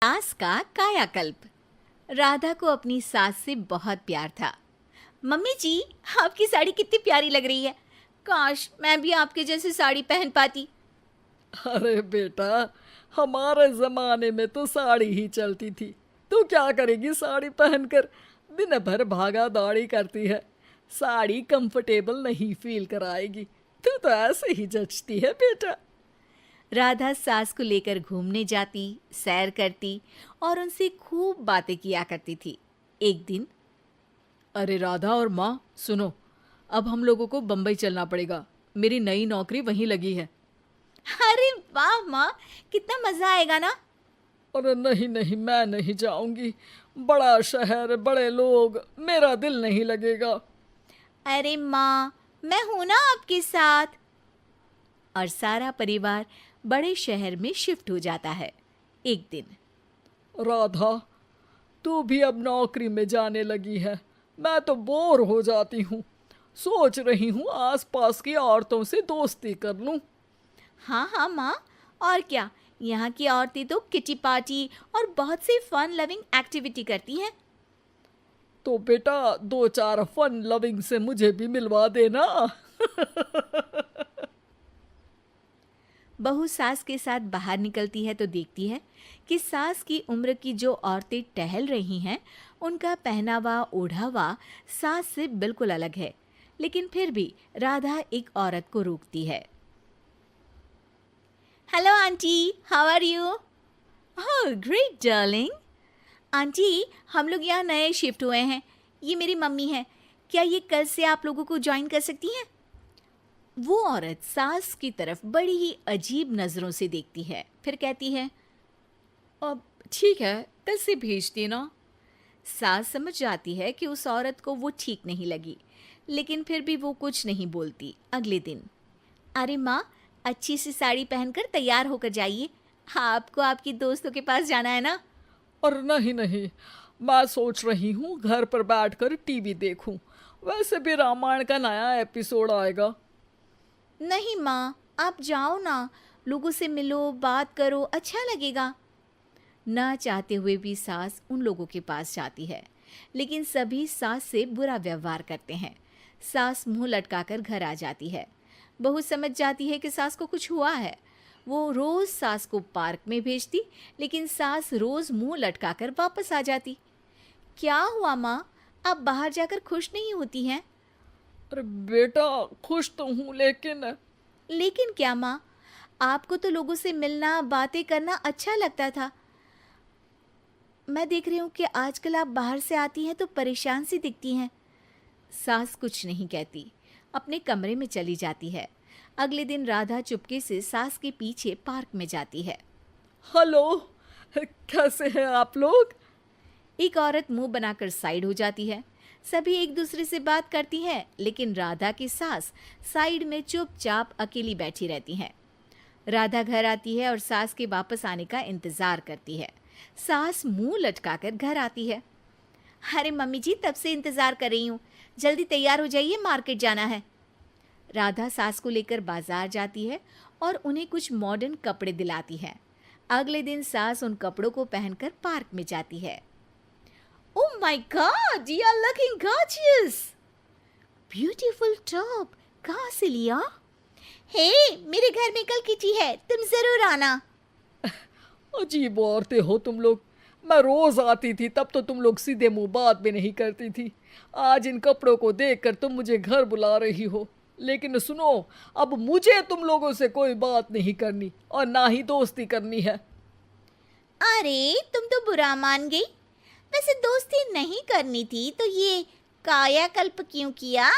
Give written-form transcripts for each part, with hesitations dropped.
सास का कायाकल्प। राधा को अपनी सास से बहुत प्यार था। मम्मी जी, आपकी साड़ी कितनी प्यारी लग रही है। काश मैं भी आपके जैसी साड़ी पहन पाती। अरे बेटा, हमारे जमाने में तो साड़ी ही चलती थी। तू क्या करेगी साड़ी पहनकर? दिन भर भागा दौड़ी करती है। साड़ी कंफर्टेबल नहीं फील कराएगी। तू तो ऐसे ही जचती है बेटा। राधा सास को लेकर घूमने जाती, सैर करती और उनसे खूब बातें किया करती थी। एक दिन, अरे राधा और माँ सुनो, अब हम लोगों को बम्बई चलना पड़ेगा। मेरी नई नौकरी वहीं लगी है। अरे वाह माँ, कितना मजा आएगा ना। अरे नहीं नहीं, मैं नहीं जाऊंगी। बड़ा शहर, बड़े लोग, मेरा दिल नहीं लगेगा। अरे माँ, मैं हूं ना आपके साथ। और सारा परिवार बड़े शहर में शिफ्ट हो जाता है। एक दिन, राधा, तू भी अब नौकरी में जाने लगी है। मैं तो बोर हो जाती हूँ। सोच रही हूँ आसपास की औरतों से दोस्ती कर लूँ। हाँ हाँ माँ, और क्या। यहाँ की औरतें तो किटी पार्टी और बहुत सी फन लविंग एक्टिविटी करती हैं। तो बेटा, दो चार फन लविंग से मुझे भी मिलवा देना। बहू सास के साथ बाहर निकलती है तो देखती है कि सास की उम्र की जो औरतें टहल रही हैं, उनका पहनावा ओढ़ावा सास से बिल्कुल अलग है। लेकिन फिर भी राधा एक औरत को रोकती है। Hello aunty, how are you? Oh great darling. Aunty, हम लोग यहाँ नए शिफ्ट हुए हैं। ये मेरी मम्मी है। क्या ये कल से आप लोगों को ज्वाइन कर सकती हैं? वो औरत सास की तरफ बड़ी ही अजीब नज़रों से देखती है, फिर कहती है, अब ठीक है, कल से भेज देना। सास समझ जाती है कि उस औरत को वो ठीक नहीं लगी, लेकिन फिर भी वो कुछ नहीं बोलती। अगले दिन, अरे माँ, अच्छी सी साड़ी पहनकर तैयार होकर जाइए। आपको आपकी दोस्तों के पास जाना है ना। और नहीं नहीं, मैं सोच रही हूँ घर पर बैठकर टीवी देखूं। वैसे भी रामायण का नया एपिसोड आएगा। नहीं माँ, आप जाओ ना, लोगों से मिलो, बात करो, अच्छा लगेगा। ना चाहते हुए भी सास उन लोगों के पास जाती है, लेकिन सभी सास से बुरा व्यवहार करते हैं। सास मुंह लटकाकर घर आ जाती है। बहू समझ जाती है कि सास को कुछ हुआ है। वो रोज सास को पार्क में भेजती, लेकिन सास रोज मुंह लटकाकर वापस आ जाती। क्या हुआ माँ, आप बाहर जाकर खुश नहीं होती हैं? अरे बेटा, खुश तो हूँ लेकिन लेकिन क्या माँ, आपको तो लोगों से मिलना, बातें करना अच्छा लगता था। मैं देख रही हूँ कि आजकल आप बाहर से आती हैं तो परेशान सी दिखती हैं। सास कुछ नहीं कहती, अपने कमरे में चली जाती है। अगले दिन राधा चुपके से सास के पीछे पार्क में जाती है। हेलो, कैसे हैं आप लोग? एक औरत मुंह बनाकर साइड हो जाती है। सभी एक दूसरे से बात करती हैं, लेकिन राधा की सास साइड में चुपचाप अकेली बैठी रहती हैं। राधा घर आती है और सास के वापस आने का इंतजार करती है। सास मुंह लटकाकर घर आती है। अरे मम्मी जी, तब से इंतजार कर रही हूँ, जल्दी तैयार हो जाइए, मार्केट जाना है। राधा सास को लेकर बाजार जाती है और उन्हें कुछ मॉडर्न कपड़े दिलाती है। अगले दिन सास उन कपड़ों को पहनकर पार्क में जाती है। Oh my god, you are looking gorgeous. Beautiful top, कहाँ से लिया? हे, मेरे घर में कल किटी है, तुम जरूर आना। अजीब औरतें हो तुम लोग। मैं रोज आती थी तब तो तुम लोग सीधे मुंह बात भी नहीं करती थी। आज इन कपड़ों को देखकर तुम मुझे घर बुला रही हो। लेकिन सुनो, अब मुझे तुम लोगों से कोई बात नहीं करनी और ना ही दोस्ती करनी है। अरे तुम तो बुरा मान गई। वैसे दोस्ती नहीं करनी थी तो ये कायाकल्प क्यों किया?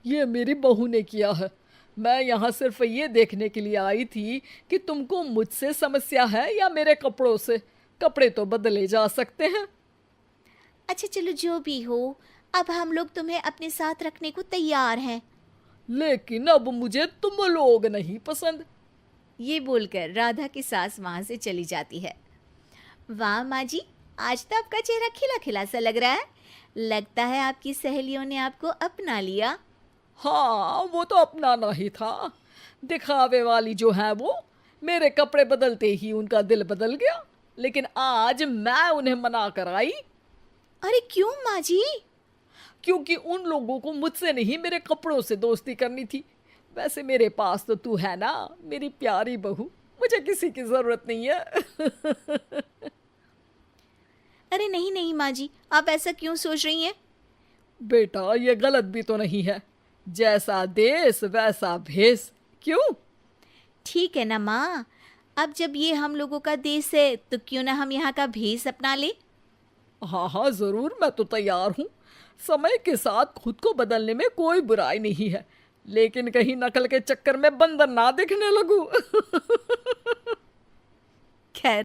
ये मेरी बहू ने किया है। मैं यहाँ सिर्फ ये देखने के लिए आई थी कि तुमको मुझसे समस्या है या मेरे कपड़ों से। कपड़े तो बदले जा सकते हैं। अच्छा चलो, जो भी हो, अब हम लोग तुम्हें अपने साथ रखने को तैयार हैं। लेकिन अब मुझे तुम लोग नहीं पसंद। ये बोलकर राधा की सास वहां से चली जाती है। वाह माँ जी, आज तो आपका चेहरा खिला खिला सा लग रहा है। लगता है आपकी सहेलियों ने आपको अपना लिया। हाँ, वो तो अपनाना ही था। दिखावे वाली जो है वो, मेरे कपड़े बदलते ही उनका दिल बदल गया। लेकिन आज मैं उन्हें मना कर आई, अरे क्यों माँ जी? क्योंकि उन लोगों को मुझसे नहीं मेरे कपड़ों से दोस्ती करनी थी। वैसे मेरे पास तो तू है ना, मेरी प्यारी बहू, मुझे किसी की जरूरत नहीं है। अरे नहीं नहीं माँ जी, आप ऐसा क्यों सोच रही हैं? बेटा ये गलत भी तो नहीं है, जैसा देश वैसा भेष। क्यों? ठीक है ना माँ, अब जब ये हम लोगों का देश है तो क्यों ना हम यहाँ का भेष अपना ले। हाँ हाँ जरूर, मैं तो तैयार हूँ। समय के साथ खुद को बदलने में कोई बुराई नहीं है, लेकिन कहीं नकल के चक्कर में बंदर ना दिखने लगूं। खैर